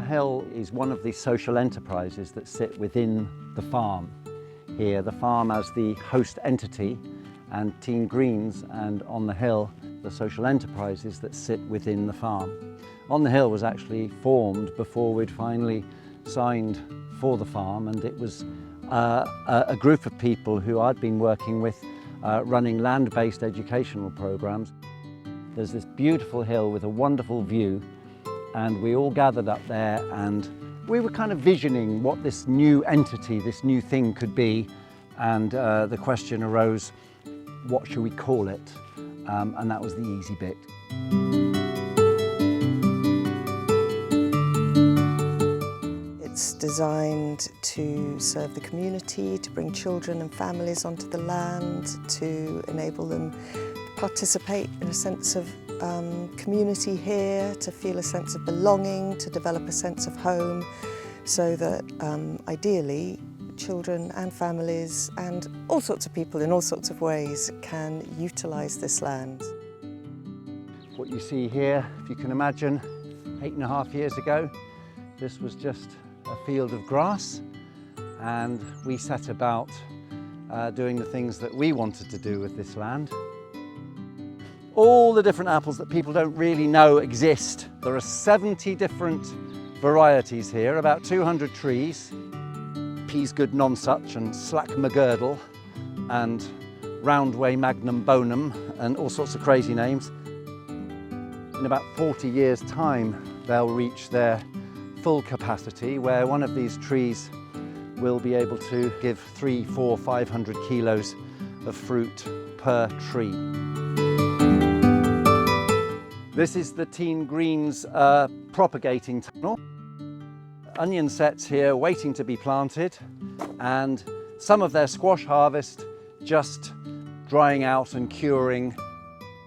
Hill is one of the social enterprises that sit within the farm. Here, the farm as the host entity, and Teen Greens and On the Hill, the social enterprises that sit within the farm. On the Hill was actually formed before we'd finally signed for the farm, and it was a group of people who I'd been working with running land-based educational programs. There's this beautiful hill with a wonderful view, and we all gathered up there and we were kind of visioning what this new entity, this new thing could be, and the question arose, what should we call it? And that was the easy bit. It's designed to serve the community, to bring children and families onto the land, to enable them to participate in a sense of community here, to feel a sense of belonging, to develop a sense of home, so that ideally children and families and all sorts of people in all sorts of ways can utilise this land. What you see here, if you can imagine, 8.5 years ago, this was just a field of grass, and we set about doing the things that we wanted to do with this land. All the different apples that people don't really know exist. There are 70 different varieties here, about 200 trees. Peasgood Nonsuch and Slack McGirdle and Roundway Magnum Bonum and all sorts of crazy names. In about 40 years' time, they'll reach their full capacity, where one of these trees will be able to give 300, 400, 500 kilos of fruit per tree. This is the Teen Greens propagating tunnel. Onion sets here waiting to be planted, and some of their squash harvest just drying out and curing.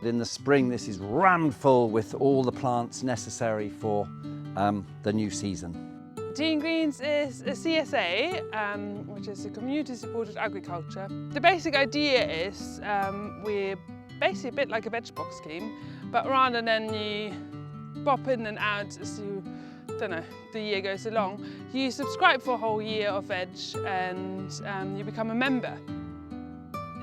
In the spring, this is rammed full with all the plants necessary for the new season. Teen Greens is a CSA, which is a community-supported agriculture. The basic idea is we're basically a bit like a veg box scheme, but rather than you pop in and out as you, the year goes along, you subscribe for a whole year of veg and you become a member.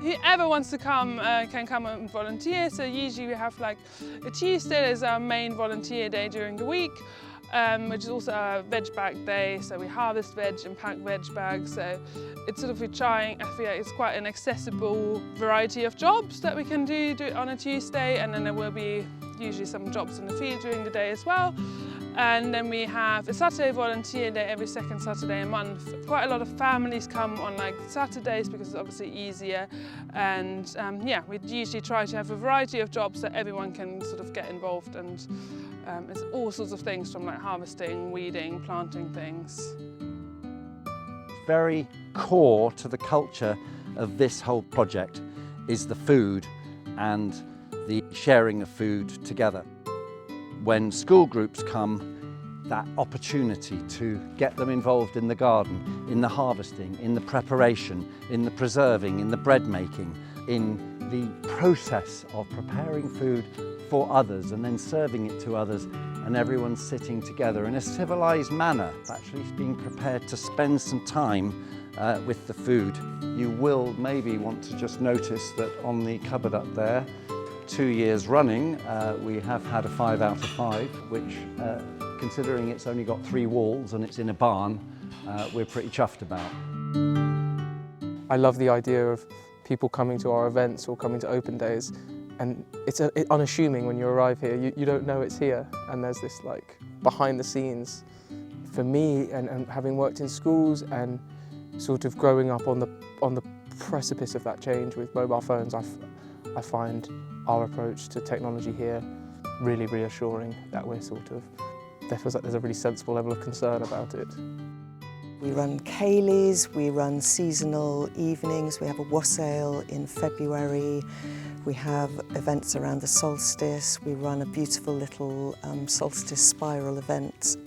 Whoever wants to come can come and volunteer. So usually we have like a Tuesday is our main volunteer day during the week, which is also our veg bag day. So we harvest veg and pack veg bags. So it's sort of I feel like it's quite an accessible variety of jobs that we can do it on a Tuesday, and then there will be usually some jobs in the field during the day as well. And then we have a Saturday volunteer day every second Saturday a month. Quite a lot of families come on like Saturdays because it's obviously easier. And yeah, we usually try to have a variety of jobs that everyone can sort of get involved, and it's all sorts of things from like harvesting, weeding, planting things. Very core to the culture of this whole project is the food and the sharing of food together. When school groups come, that opportunity to get them involved in the garden, in the harvesting, in the preparation, in the preserving, in the bread making, in the process of preparing food for others and then serving it to others, and everyone sitting together in a civilized manner, actually being prepared to spend some time with the food. You will maybe want to just notice that on the cupboard up there, 2 years running, we have had a 5 out of 5, which, considering it's only got 3 walls and it's in a barn, we're pretty chuffed about. I love the idea of people coming to our events or coming to open days, and it's unassuming when you arrive here. You don't know it's here, and there's this like behind the scenes. For me, and having worked in schools and sort of growing up on the precipice of that change with mobile phones, I find our approach to technology here really reassuring, that we're there feels like there's a really sensible level of concern about it. We run ceilidhs, we run seasonal evenings, we have a wassail in February, we have events around the solstice, we run a beautiful little solstice spiral event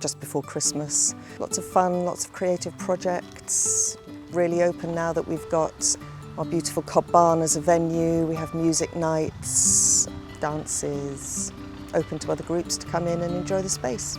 just before Christmas. Lots of fun, lots of creative projects, really open now that we've got our beautiful Cobb Barn as a venue. We have music nights, dances, open to other groups to come in and enjoy the space.